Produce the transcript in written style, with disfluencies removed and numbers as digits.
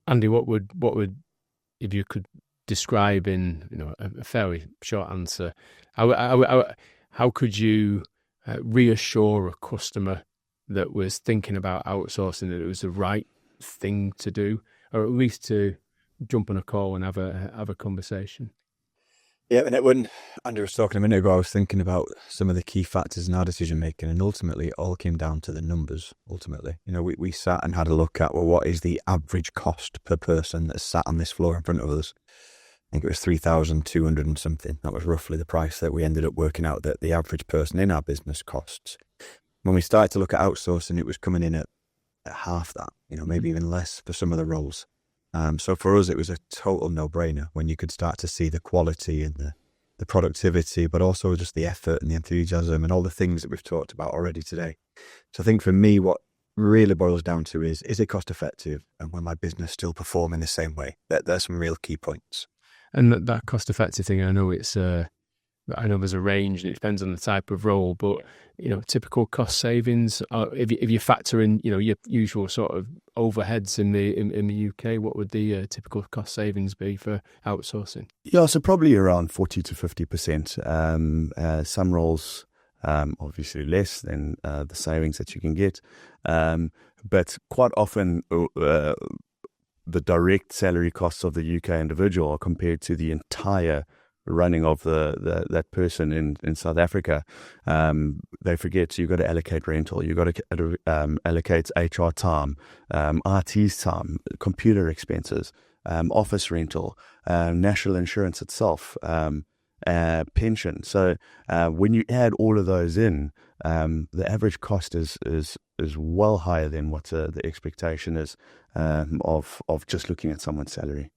Andy, what would if you could describe in a fairly short answer, how could you reassure a customer that was thinking about outsourcing that it was the right thing to do, or at least to jump on a call and have a conversation? Yeah, and when Andrew was talking a minute ago, I was thinking about some of the key factors in our decision making, and ultimately, it all came down to the numbers. Ultimately, we sat and had a look at, well, what is the average cost per person that sat on this floor in front of us? I think it was 3,200 and something. That was roughly the price that we ended up working out that the average person in our business costs. When we started to look at outsourcing, it was coming in at half that, maybe even less for some of the roles. So for us, it was a total no-brainer when you could start to see the quality and the productivity, but also just the effort and the enthusiasm and all the things that we've talked about already today. So I think for me, what really boils down to is it cost effective, and will my business still perform in the same way? There's some real key points. And that cost effective thing, I know there's a range and it depends on the type of role, but typical cost savings, if you factor in your usual sort of overheads in the UK, what would the typical cost savings be for outsourcing? Yeah, so probably around 40 to 50%. Some roles, obviously less than the savings that you can get, but quite often the direct salary costs of the UK individual are compared to the entire running of that person in South Africa. They forget you've got to allocate rental, you've got to allocate HR time, RT's time, computer expenses, office rental, national insurance itself, pension. So when you add all of those in, the average cost is well higher than what the expectation is of just looking at someone's salary.